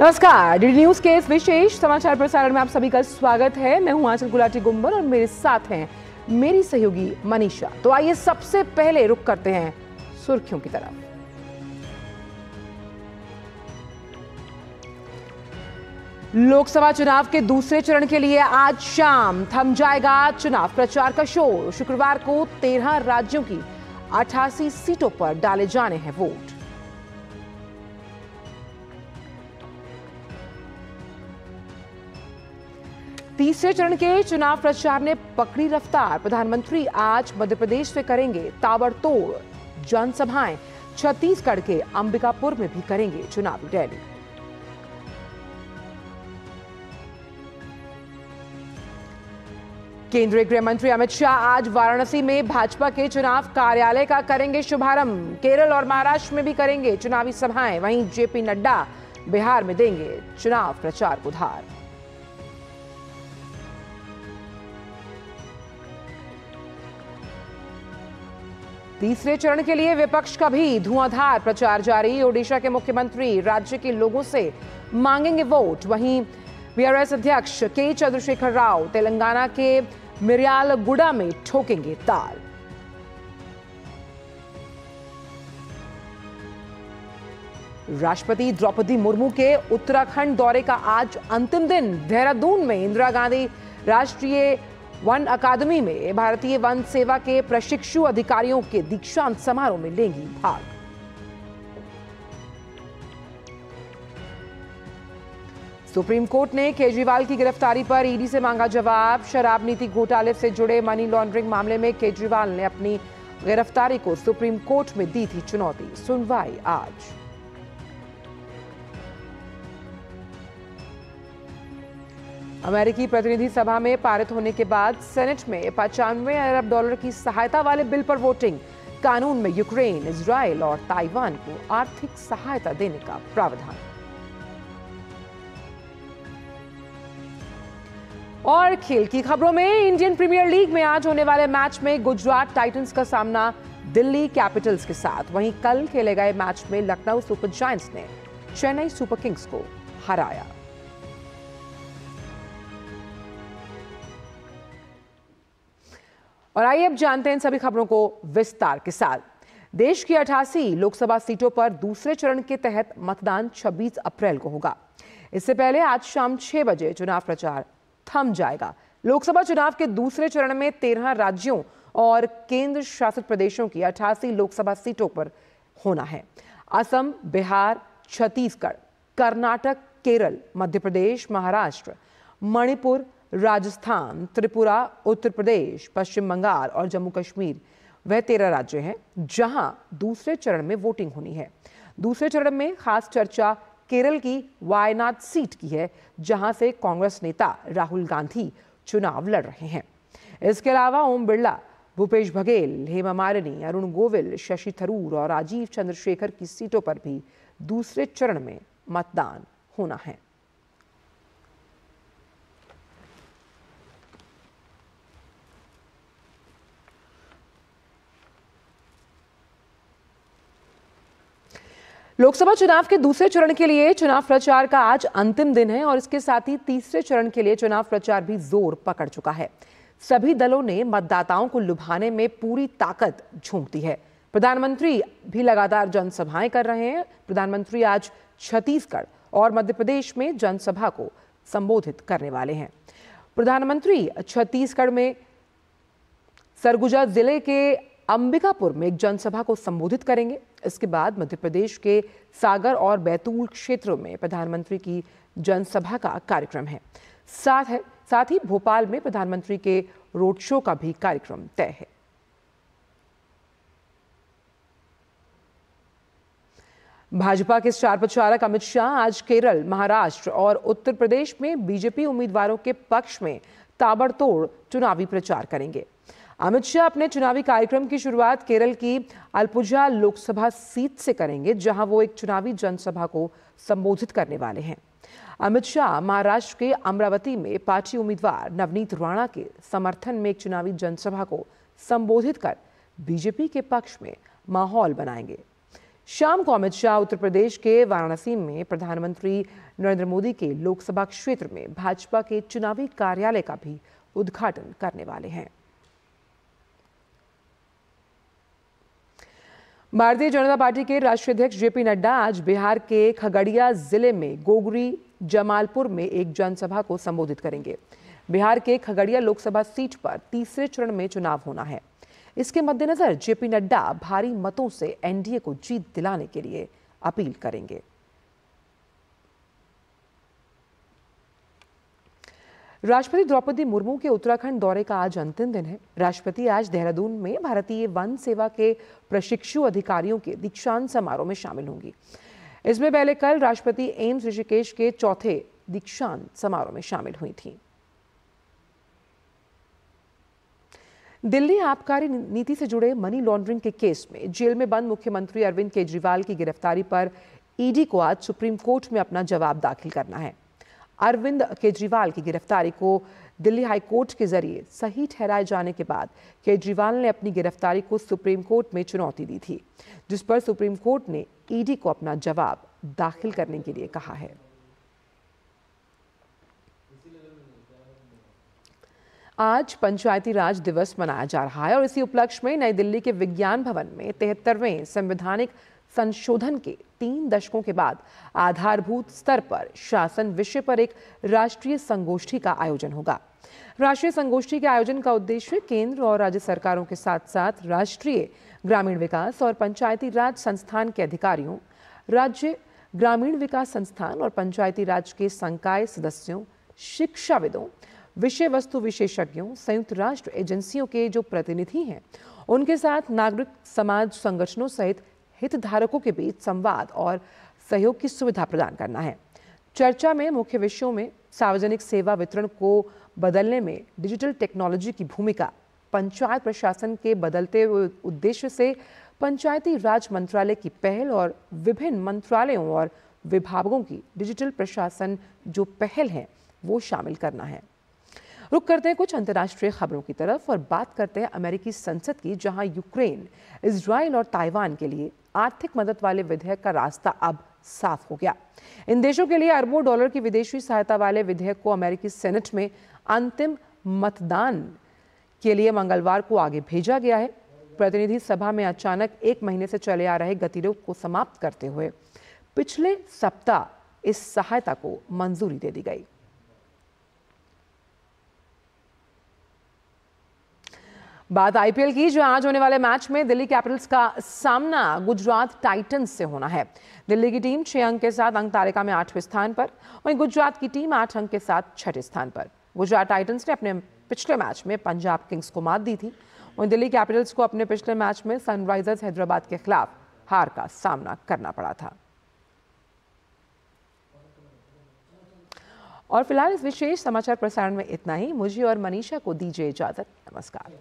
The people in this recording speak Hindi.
नमस्कार, डीडी न्यूज के इस विशेष समाचार प्रसारण में आप सभी का स्वागत है। मैं हूं आंचल गुलाटी गुंबर और मेरे साथ हैं मेरी सहयोगी मनीषा। तो आइए सबसे पहले रुख करते हैं सुर्खियों की तरफ। लोकसभा चुनाव के दूसरे चरण के लिए आज शाम थम जाएगा चुनाव प्रचार का शोर। शुक्रवार को 13 राज्यों की 88 सीटों पर डाले जाने हैं वोट। तीसरे चरण के चुनाव प्रचार ने पकड़ी रफ्तार। प्रधानमंत्री आज मध्य प्रदेश से करेंगे ताबड़तोड़ जनसभाएं। छत्तीसगढ़ के अंबिकापुर में भी करेंगे चुनावी रैली। केंद्रीय गृह मंत्री अमित शाह आज वाराणसी में भाजपा के चुनाव कार्यालय का करेंगे शुभारंभ। केरल और महाराष्ट्र में भी करेंगे चुनावी सभाएं। वहीं जेपी नड्डा बिहार में देंगे चुनाव प्रचार को धार। तीसरे चरण के लिए विपक्ष का भी धुआंधार प्रचार जारी। ओडिशा के मुख्यमंत्री राज्य के लोगों से मांगेंगे वोट। वहीं बीआरएस अध्यक्ष के चंद्रशेखर राव तेलंगाना के मिर्यालगुड़ा में ठोकेंगे ताल। राष्ट्रपति द्रौपदी मुर्मू के उत्तराखंड दौरे का आज अंतिम दिन। देहरादून में इंदिरा गांधी राष्ट्रीय वन अकादमी में भारतीय वन सेवा के प्रशिक्षु अधिकारियों के दीक्षांत समारोह में लेंगी भाग। सुप्रीम कोर्ट ने केजरीवाल की गिरफ्तारी पर ईडी से मांगा जवाब। शराब नीति घोटाले से जुड़े मनी लॉन्ड्रिंग मामले में केजरीवाल ने अपनी गिरफ्तारी को सुप्रीम कोर्ट में दी थी चुनौती। सुनवाई आज। अमेरिकी प्रतिनिधि सभा में पारित होने के बाद सेनेट में $95 अरब की सहायता वाले बिल पर वोटिंग। कानून में यूक्रेन, इजराइल और ताइवान को आर्थिक सहायता देने का प्रावधान। और खेल की खबरों में इंडियन प्रीमियर लीग में आज होने वाले मैच में गुजरात टाइटंस का सामना दिल्ली कैपिटल्स के साथ। वहीं कल खेले गए मैच में लखनऊ सुपर जायंट्स ने चेन्नई सुपर किंग्स को हराया। और आइए अब जानते हैं इन सभी खबरों को विस्तार के साथ। देश की 88 लोकसभा सीटों पर दूसरे चरण के तहत मतदान 26 अप्रैल को होगा। इससे पहले आज शाम 6 बजे चुनाव प्रचार थम जाएगा। लोकसभा चुनाव के दूसरे चरण में 13 राज्यों और केंद्र शासित प्रदेशों की 88 लोकसभा सीटों पर होना है। असम, बिहार, छत्तीसगढ़, कर्नाटक, केरल, मध्य प्रदेश, महाराष्ट्र, मणिपुर, राजस्थान, त्रिपुरा, उत्तर प्रदेश, पश्चिम बंगाल और जम्मू कश्मीर वह 13 राज्य हैं जहां दूसरे चरण में वोटिंग होनी है। दूसरे चरण में खास चर्चा केरल की वायनाड सीट की है, जहां से कांग्रेस नेता राहुल गांधी चुनाव लड़ रहे हैं। इसके अलावा ओम बिरला, भूपेश बघेल, हेमा मालिनी, अरुण गोविल, शशि थरूर और राजीव चंद्रशेखर की सीटों पर भी दूसरे चरण में मतदान होना है। लोकसभा चुनाव के दूसरे चरण के लिए चुनाव प्रचार का आज अंतिम दिन है और इसके साथ ही तीसरे चरण के लिए चुनाव प्रचार भी जोर पकड़ चुका है। सभी दलों ने मतदाताओं को लुभाने में पूरी ताकत झोंक दी है। प्रधानमंत्री भी लगातार जनसभाएं कर रहे हैं। प्रधानमंत्री आज छत्तीसगढ़ और मध्य प्रदेश में जनसभा को संबोधित करने वाले हैं। प्रधानमंत्री छत्तीसगढ़ में सरगुजा जिले के अंबिकापुर में एक जनसभा को संबोधित करेंगे। इसके बाद मध्य प्रदेश के सागर और बैतूल क्षेत्रों में प्रधानमंत्री की जनसभा का कार्यक्रम है। साथ ही भोपाल में प्रधानमंत्री के रोड शो का भी कार्यक्रम तय है। भाजपा के स्टार प्रचारक अमित शाह आज केरल, महाराष्ट्र और उत्तर प्रदेश में बीजेपी उम्मीदवारों के पक्ष में ताबड़तोड़ चुनावी प्रचार करेंगे। अमित शाह अपने चुनावी कार्यक्रम की शुरुआत केरल की आलपुझा लोकसभा सीट से करेंगे, जहां वो एक चुनावी जनसभा को संबोधित करने वाले हैं। अमित शाह महाराष्ट्र के अमरावती में पार्टी उम्मीदवार नवनीत राणा के समर्थन में एक चुनावी जनसभा को संबोधित कर बीजेपी के पक्ष में माहौल बनाएंगे। शाम को अमित शाह उत्तर प्रदेश के वाराणसी में प्रधानमंत्री नरेंद्र मोदी के लोकसभा क्षेत्र में भाजपा के चुनावी कार्यालय का भी उद्घाटन करने वाले हैं। भारतीय जनता पार्टी के राष्ट्रीय अध्यक्ष जेपी नड्डा आज बिहार के खगड़िया जिले में गोगरी जमालपुर में एक जनसभा को संबोधित करेंगे। बिहार के खगड़िया लोकसभा सीट पर तीसरे चरण में चुनाव होना है। इसके मद्देनजर जेपी नड्डा भारी मतों से एनडीए को जीत दिलाने के लिए अपील करेंगे। राष्ट्रपति द्रौपदी मुर्मू के उत्तराखंड दौरे का आज अंतिम दिन है। राष्ट्रपति आज देहरादून में भारतीय वन सेवा के प्रशिक्षु अधिकारियों के दीक्षांत समारोह में शामिल होंगी। इसमें पहले कल राष्ट्रपति एम्स ऋषिकेश के चौथे दीक्षांत समारोह में शामिल हुई थी। दिल्ली आबकारी नीति से जुड़े मनी लॉन्ड्रिंग के केस में जेल में बंद मुख्यमंत्री अरविंद केजरीवाल की गिरफ्तारी पर ईडी को आज सुप्रीम कोर्ट में अपना जवाब दाखिल करना है। अरविंद केजरीवाल की गिरफ्तारी को दिल्ली हाई कोर्ट के जरिए सही ठहराए जाने के बाद केजरीवाल ने अपनी गिरफ्तारी को सुप्रीम कोर्ट में चुनौती दी थी, जिस पर सुप्रीम कोर्ट ने ईडी को अपना जवाब दाखिल करने के लिए कहा है। आज पंचायती राज दिवस मनाया जा रहा है और इसी उपलक्ष्य में नई दिल्ली के विज्ञान भवन में 73वें संवैधानिक संशोधन के 3 दशकों के बाद आधारभूत स्तर पर शासन विषय पर एक राष्ट्रीय संगोष्ठी का आयोजन होगा। राष्ट्रीय संगोष्ठी के आयोजन का उद्देश्य केंद्र और राज्य सरकारों के साथ साथ राष्ट्रीय ग्रामीण विकास और पंचायती राज संस्थान के अधिकारियों, राज्य ग्रामीण विकास संस्थान और पंचायती राज के संकाय सदस्यों, शिक्षाविदों, विषय वस्तु विशेषज्ञों, संयुक्त राष्ट्र एजेंसियों के जो प्रतिनिधि हैं, उनके साथ नागरिक समाज संगठनों सहित हितधारकों के बीच संवाद और सहयोग की सुविधा प्रदान करना है। चर्चा में मुख्य विषयों में सार्वजनिक सेवा वितरण को बदलने में डिजिटल टेक्नोलॉजी की भूमिका, पंचायत प्रशासन के बदलते हुए उद्देश्य से पंचायती राज मंत्रालय की पहल और विभिन्न मंत्रालयों और विभागों की डिजिटल प्रशासन जो पहल है वो शामिल करना है। रुक करते हैं कुछ अंतर्राष्ट्रीय खबरों की तरफ और बात करते हैं अमेरिकी संसद की, जहां यूक्रेन, इजराइल और ताइवान के लिए आर्थिक मदद वाले विधेयक का रास्ता अब साफ हो गया। इन देशों के लिए अरबों डॉलर की विदेशी सहायता वाले विधेयक को अमेरिकी सेनेट में अंतिम मतदान के लिए मंगलवार को आगे भेजा गया है। प्रतिनिधि सभा में अचानक 1 महीने से चले आ रहे गतिरोध को समाप्त करते हुए पिछले सप्ताह इस सहायता को मंजूरी दे दी गई। बात आईपीएल की, जो आज होने वाले मैच में दिल्ली कैपिटल्स का सामना गुजरात टाइटंस से होना है। दिल्ली की टीम 6 अंक के साथ अंक तालिका में 8वें स्थान पर, वहीं गुजरात की टीम 8 अंक के साथ 6ठे स्थान पर। गुजरात टाइटंस ने अपने पिछले मैच में पंजाब किंग्स को मात दी थी, वहीं दिल्ली कैपिटल्स को अपने पिछले मैच में सनराइजर्स हैदराबाद के खिलाफ हार का सामना करना पड़ा था। और फिलहाल इस विशेष समाचार प्रसारण में इतना ही। मुझे और मनीषा को दीजिए इजाजत। नमस्कार।